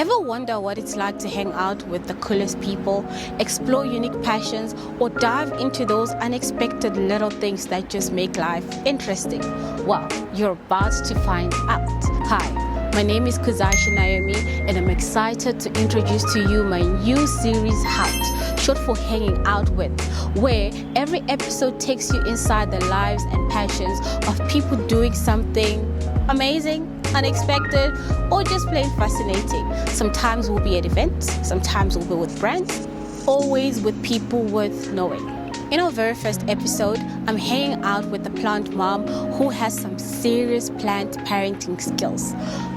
Ever wonder what it's like to hang out with the coolest people, explore unique passions, or dive into those unexpected little things that just make life interesting? Well, you're about to find out. Hi, my name is Kuzashi Naomi, and I'm excited to introduce to you my new series, Howt, short for Hanging Out With, where every episode takes you inside the lives and passions of people doing something amazing, unexpected, or just plain fascinating. Sometimes we'll be at events, sometimes we'll be with brands, always with people worth knowing. In our very first episode, I'm hanging out with a plant mom who has some serious plant parenting skills.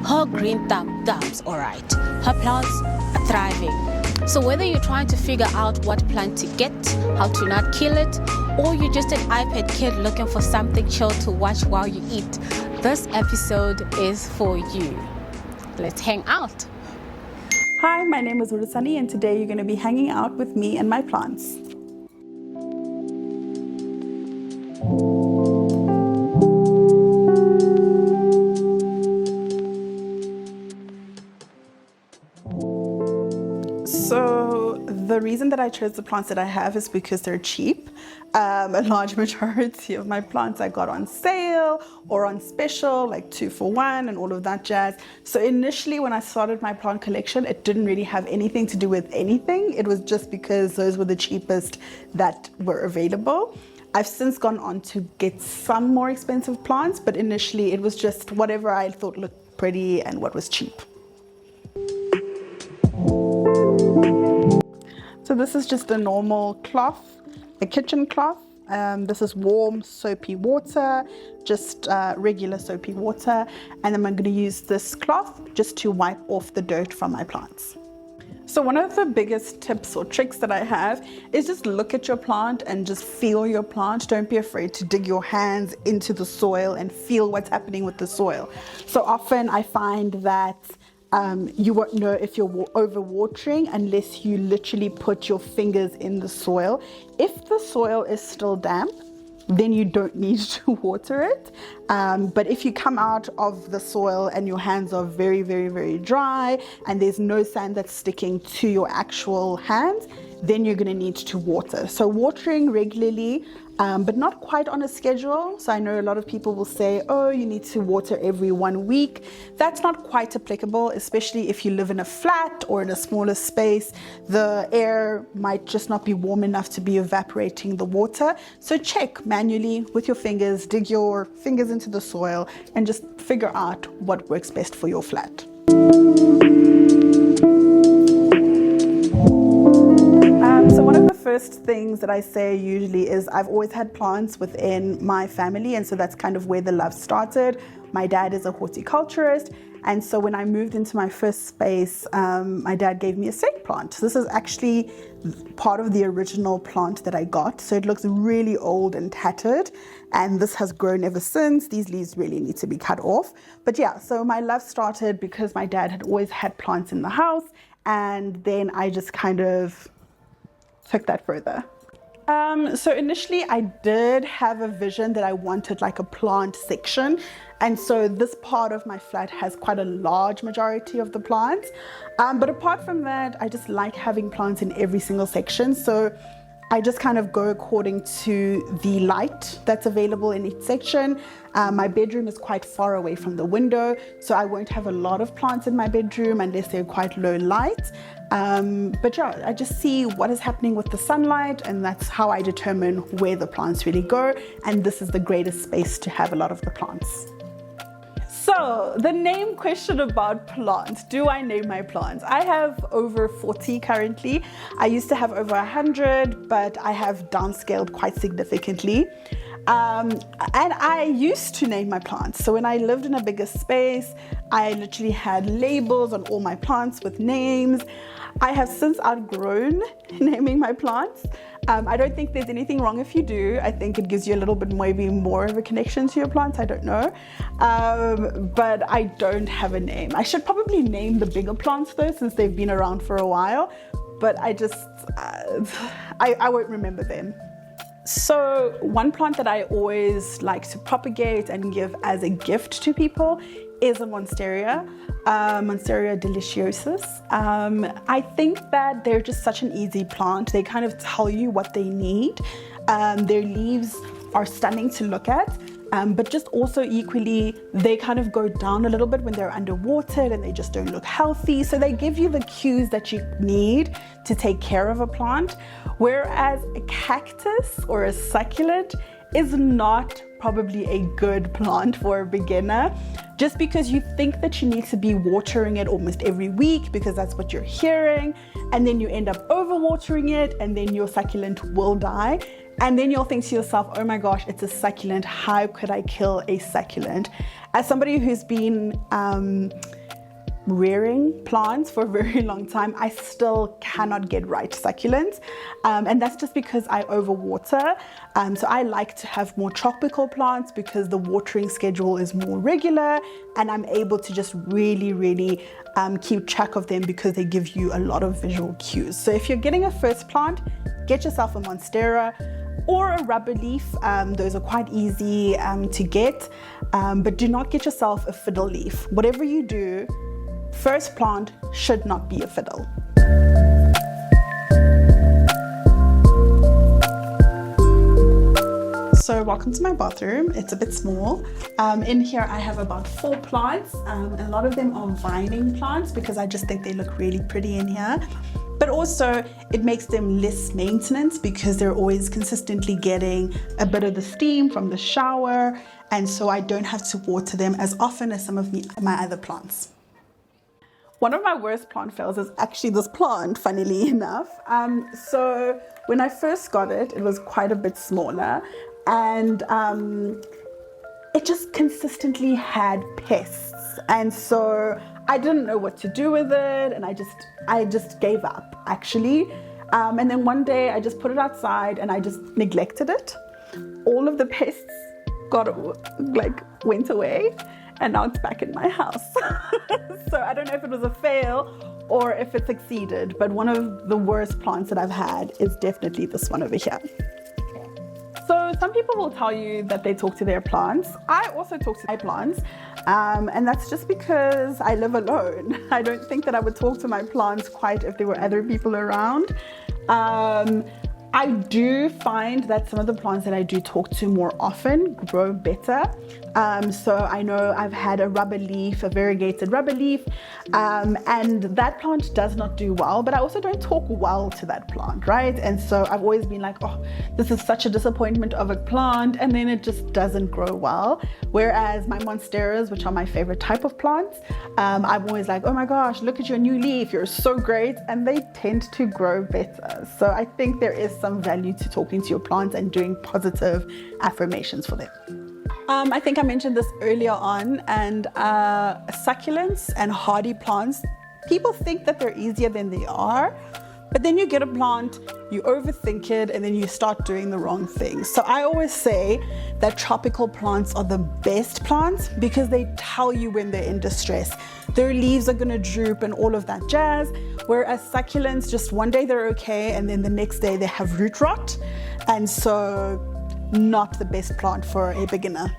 Her green thumbs, alright. Her plants are thriving. So whether you're trying to figure out what plant to get, how to not kill it, or you're just an iPad kid looking for something chill to watch while you eat, this episode is for you. Let's hang out. Hi, my name is Hulisani, and today you're going to be hanging out with me and my plants. So the reason that I chose the plants that I have is because they're cheap. A large majority of my plants I got on sale or on special, like 2 for 1 and all of that jazz. So initially when I started my plant collection, it didn't really have anything to do with anything. It was just because those were the cheapest that were available. I've since gone on to get some more expensive plants, but initially it was just whatever I thought looked pretty and what was cheap. So this is just a normal cloth, a kitchen cloth. This is warm soapy water, just regular soapy water. And then I'm going to use this cloth just to wipe off the dirt from my plants. So one of the biggest tips or tricks that I have is just look at your plant and just feel your plant. Don't be afraid to dig your hands into the soil and feel what's happening with the soil. So often I find that you won't know if you're overwatering unless you literally put your fingers in the soil. If the soil is still damp, then you don't need to water it. But if you come out of the soil and your hands are very, very, very dry and there's no sand that's sticking to your actual hands, then you're going to need to water. So watering regularly, but not quite on a schedule. So I know a lot of people will say, oh, you need to water every 1 week. That's not quite applicable, especially if you live in a flat or in a smaller space. The air might just not be warm enough to be evaporating the water. So check manually with your fingers, dig your fingers into the soil and just figure out what works best for your flat. So one of the first things that I say usually is I've always had plants within my family, and so that's kind of where the love started. My dad is a horticulturist, and so when I moved into my first space, my dad gave me a snake plant. This is actually part of the original plant that I got, so it looks really old and tattered, and this has grown ever since. These leaves really need to be cut off. But yeah, so my love started because my dad had always had plants in the house, and then I just kind of took that further. So initially I did have a vision that I wanted like a plant section, and so this part of my flat has quite a large majority of the plants, but apart from that I just like having plants in every single section. So I just kind of go according to the light that's available in each section. My bedroom is quite far away from the window, so I won't have a lot of plants in my bedroom unless they're quite low light. But yeah, I just see what is happening with the sunlight, and that's how I determine where the plants really go. And this is the greatest space to have a lot of the plants. So the name question about plants. Do I name my plants? I have over 40 currently. I used to have over 100, but I have downscaled quite significantly. And I used to name my plants. So when I lived in a bigger space, I literally had labels on all my plants with names. I have since outgrown naming my plants. I don't think there's anything wrong if you do. I think it gives you a little bit maybe more of a connection to your plants. I don't know. But I don't have a name. I should probably name the bigger plants though, since they've been around for a while. But I just, I won't remember them. So one plant that I always like to propagate and give as a gift to people is a Monstera, Monstera deliciosus. I think that they're just such an easy plant. They kind of tell you what they need. Their leaves are stunning to look at. But just also equally, they kind of go down a little bit when they're underwater and they just don't look healthy. So they give you the cues that you need to take care of a plant. Whereas a cactus or a succulent is not probably a good plant for a beginner, just because you think that you need to be watering it almost every week because that's what you're hearing. And then you end up overwatering it and then your succulent will die. And then you'll think to yourself, oh my gosh, it's a succulent. How could I kill a succulent? As somebody who's been rearing plants for a very long time, I still cannot get right succulents. And that's just because I overwater. So I like to have more tropical plants because the watering schedule is more regular and I'm able to just really keep track of them because they give you a lot of visual cues. So if you're getting a first plant, get yourself a Monstera or a rubber leaf. Those are quite easy to get, but do not get yourself a fiddle leaf. Whatever you do, first plant should not be a fiddle. So welcome to my bathroom. It's a bit small. In here I have about 4 plants. A lot of them are vining plants because I just think they look really pretty in here. But also it makes them less maintenance because they're always consistently getting a bit of the steam from the shower. And so I don't have to water them as often as some of my other plants. One of my worst plant fails is actually this plant, funnily enough. So when I first got it, it was quite a bit smaller and it just consistently had pests. And so I didn't know what to do with it and I just gave up actually. And then one day I just put it outside and I just neglected it. All of the pests went away. And now it's back in my house. So I don't know if it was a fail or if it succeeded, but one of the worst plants that I've had is definitely this one over here. So some people will tell you that they talk to their plants. I also talk to my plants, and that's just because I live alone. I don't think that I would talk to my plants quite if there were other people around. I do find that some of the plants that I do talk to more often grow better. So I know I've had a rubber leaf, a variegated rubber leaf, and that plant does not do well, but I also don't talk well to that plant, right? And so I've always been like, oh, this is such a disappointment of a plant, and then it just doesn't grow well. Whereas my Monsteras, which are my favorite type of plants, I'm always like, oh my gosh, look at your new leaf, you're so great, and they tend to grow better. So I think there is some value to talking to your plants and doing positive affirmations for them. I think I mentioned this earlier on, and succulents and hardy plants, people think that they're easier than they are, but then you get a plant, you overthink it, and then you start doing the wrong things. So I always say that tropical plants are the best plants because they tell you when they're in distress. Their leaves are gonna droop and all of that jazz, whereas succulents, just one day they're okay, and then the next day they have root rot, and so not the best plant for a beginner.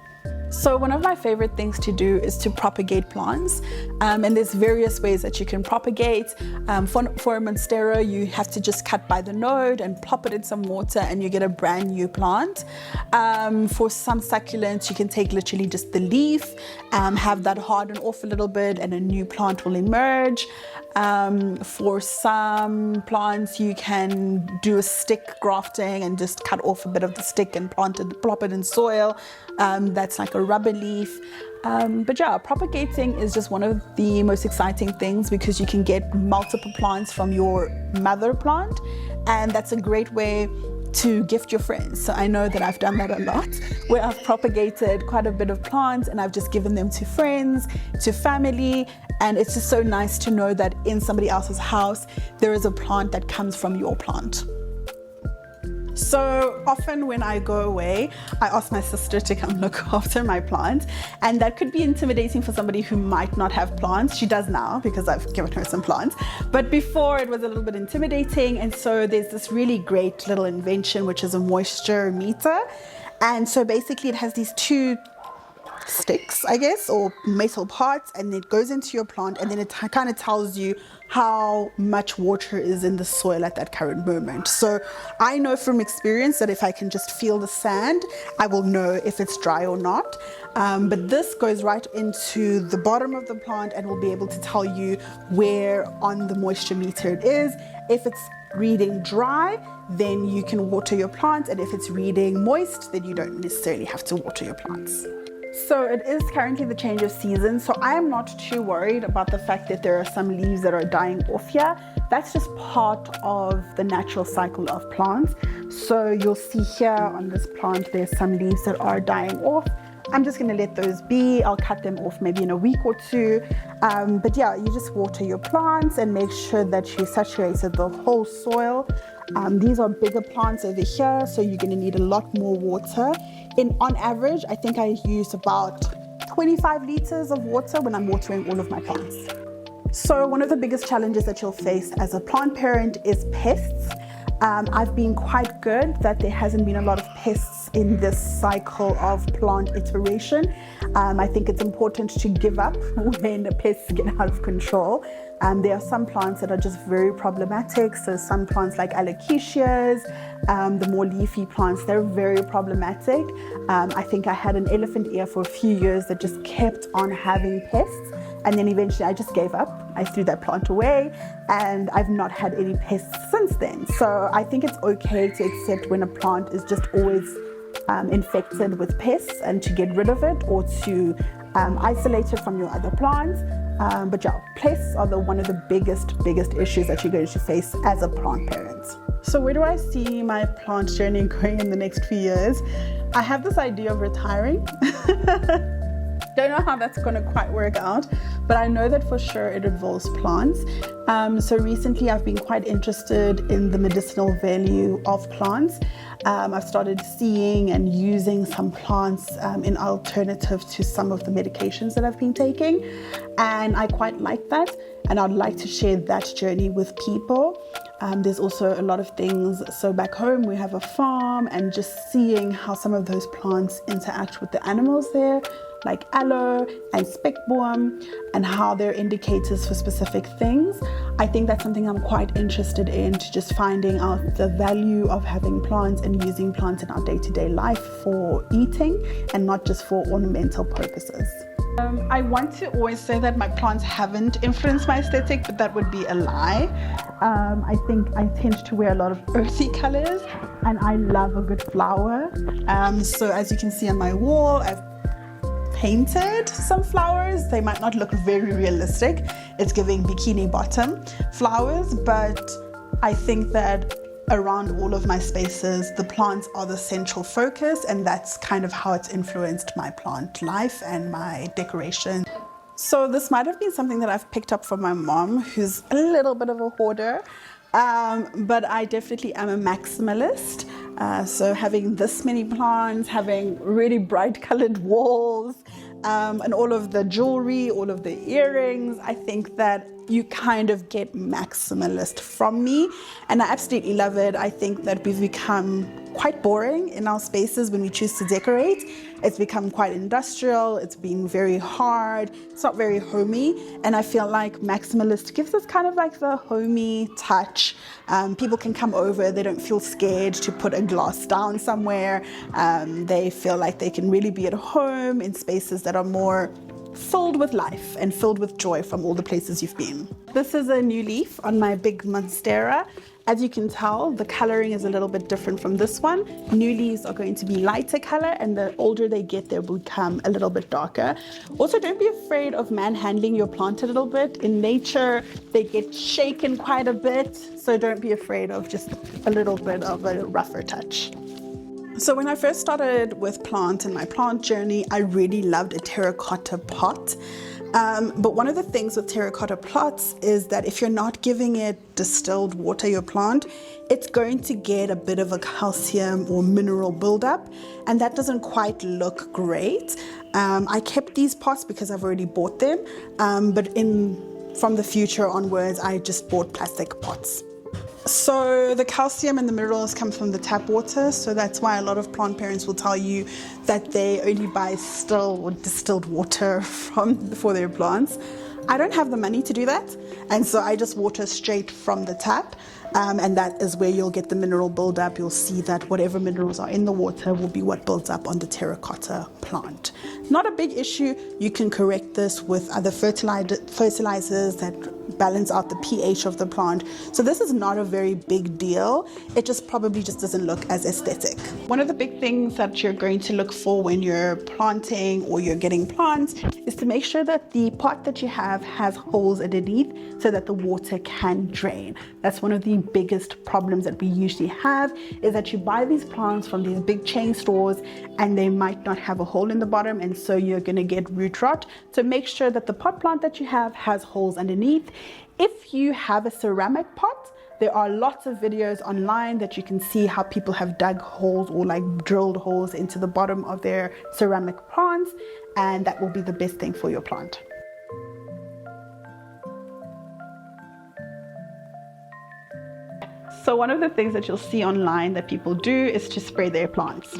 So one of my favorite things to do is to propagate plants, and there's various ways that you can propagate. For a Monstera, you have to just cut by the node and plop it in some water and you get a brand new plant. For some succulents, you can take literally just the leaf, have that harden off a little bit and a new plant will emerge. For some plants, you can do a stick grafting and just cut off a bit of the stick and plop it in soil. That's like a rubber leaf. But yeah, propagating is just one of the most exciting things because you can get multiple plants from your mother plant, and that's a great way to gift your friends. So I know that I've done that a lot, where I've propagated quite a bit of plants and I've just given them to friends, to family, and it's just so nice to know that in somebody else's house there is a plant that comes from your plant. So often when I go away, I ask my sister to come look after my plants, and that could be intimidating for somebody who might not have plants. She does now because I've given her some plants, but before it was a little bit intimidating. And so there's this really great little invention, which is a moisture meter. And so basically it has these two sticks, I guess, or metal parts, and it goes into your plant, and then it kind of tells you how much water is in the soil at that current moment. So I know from experience that if I can just feel the sand, I will know if it's dry or not. But this goes right into the bottom of the plant and will be able to tell you where on the moisture meter it is. If it's reading dry, then you can water your plants, and if it's reading moist, then you don't necessarily have to water your plants. So it is currently the change of season, so I am not too worried about the fact that there are some leaves that are dying off here. That's just part of the natural cycle of plants. So you'll see here on this plant there's some leaves that are dying off. I'm just going to let those be. I'll cut them off maybe in a week or two. But yeah, you just water your plants and make sure that you saturated the whole soil. These are bigger plants over here, so you're going to need a lot more water. On average, I think I use about 25 liters of water when I'm watering all of my plants. So one of the biggest challenges that you'll face as a plant parent is pests. I've been quite good that there hasn't been a lot of pests in this cycle of plant iteration. I think it's important to give up when the pests get out of control. There are some plants that are just very problematic. So some plants like alocasias, the more leafy plants, they're very problematic. I think I had an elephant ear for a few years that just kept on having pests. And then eventually I just gave up. I threw that plant away, and I've not had any pests since then. So I think it's okay to accept when a plant is just always infected with pests and to get rid of it or to isolate it from your other plants. But yeah, pests are one of the biggest issues that you're going to face as a plant parent. So where do I see my plant journey going in the next few years? I have this idea of retiring. Don't know how that's going to quite work out, but I know that for sure it involves plants. So recently I've been quite interested in the medicinal value of plants. I've started seeing and using some plants in alternative to some of the medications that I've been taking, and I quite like that, and I'd like to share that journey with people. There's also a lot of things. So back home we have a farm, and just seeing how some of those plants interact with the animals there, like aloe and spekboom, and how they're indicators for specific things. I think that's something I'm quite interested in, to just finding out the value of having plants and using plants in our day-to-day life for eating and not just for ornamental purposes. I want to always say that my plants haven't influenced my aesthetic, but that would be a lie. I think I tend to wear a lot of earthy colors, and I love a good flower. So as you can see on my wall, I've painted some flowers. They might not look very realistic. It's giving bikini bottom flowers, but I think that around all of my spaces, the plants are the central focus, and that's kind of how it's influenced my plant life and my decoration. So this might have been something that I've picked up from my mom, who's a little bit of a hoarder, but I definitely am a maximalist. So having this many plants, having really bright colored walls, and all of the jewelry, all of the earrings, I think that you kind of get maximalist from me, and I absolutely love it. I think that we've become quite boring in our spaces when we choose to decorate. It's become quite industrial, it's been very hard, it's not very homey, and I feel like maximalist gives us kind of like the homey touch. People can come over, they don't feel scared to put a glass down somewhere. They feel like they can really be at home in spaces that are more filled with life and filled with joy from all the places you've been. This is a new leaf on my big monstera. As you can tell, the coloring is a little bit different from this one. New leaves are going to be lighter color, and the older they get, they will become a little bit darker. Also, don't be afraid of manhandling your plant a little bit. In nature, they get shaken quite a bit, so don't be afraid of just a little bit of a rougher touch. So when I first started with plants and my plant journey, I really loved a terracotta pot. But one of the things with terracotta pots is that if you're not giving it distilled water, your plant, it's going to get a bit of a calcium or mineral buildup, and that doesn't quite look great. I kept these pots because I've already bought them, but from the future onwards, I just bought plastic pots. So the calcium and the minerals come from the tap water, so that's why a lot of plant parents will tell you that they only buy still or distilled water for their plants. I don't have the money to do that, and so I just water straight from the tap, and that is where you'll get the mineral buildup. You'll see that whatever minerals are in the water will be what builds up on the terracotta plant. Not a big issue. You can correct this with other fertilizers that balance out the pH of the plant. So this is not a very big deal. It just probably just doesn't look as aesthetic. One of the big things that you're going to look for when you're planting or you're getting plants is to make sure that the pot that you have has holes underneath so that the water can drain. That's one of the biggest problems that we usually have, is that you buy these plants from these big chain stores and they might not have a hole in the bottom, and so you're going to get root rot. So make sure that the pot plant that you have has holes underneath. If you have a ceramic pot, there are lots of videos online that you can see how people have dug holes or like drilled holes into the bottom of their ceramic plants, and that will be the best thing for your plant. So one of the things that you'll see online that people do is to spray their plants.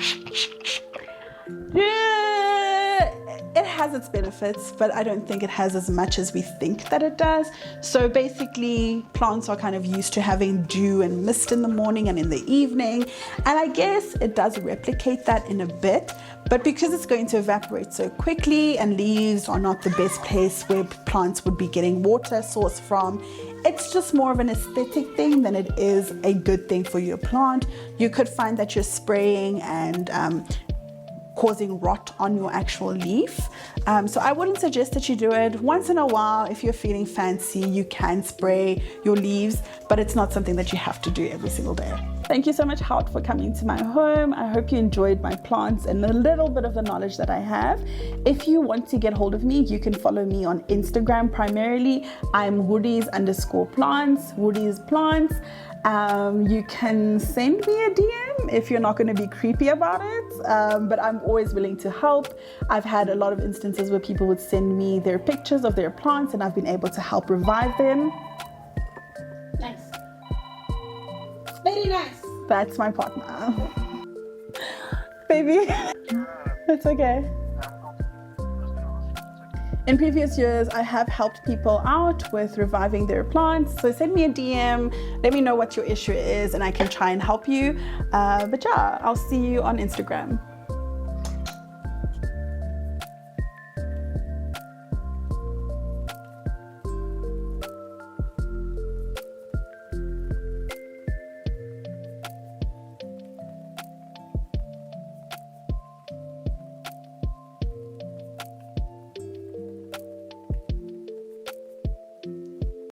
It has its benefits, but I don't think it has as much as we think that it does. So basically, plants are kind of used to having dew and mist in the morning and in the evening. And I guess it does replicate that in a bit, but because it's going to evaporate so quickly and leaves are not the best place where plants would be getting water source from, it's just more of an aesthetic thing than it is a good thing for your plant. You could find that you're spraying and causing rot on your actual leaf. So I wouldn't suggest that you do it. Once in a while, if you're feeling fancy, you can spray your leaves, but it's not something that you have to do every single day. Thank you so much, Howt, for coming to my home. I hope you enjoyed my plants and a little bit of the knowledge that I have. If you want to get hold of me, you can follow me on Instagram primarily. I'm woodies_plants, woodies plants. You can send me a DM if you're not going to be creepy about it, but I'm always willing to help. I've had a lot of instances where people would send me their pictures of their plants and I've been able to help revive them. Nice. Very nice. That's my partner. Baby, it's okay. In previous years, I have helped people out with reviving their plants. So send me a DM, let me know what your issue is and I can try and help you. But yeah, I'll see you on Instagram.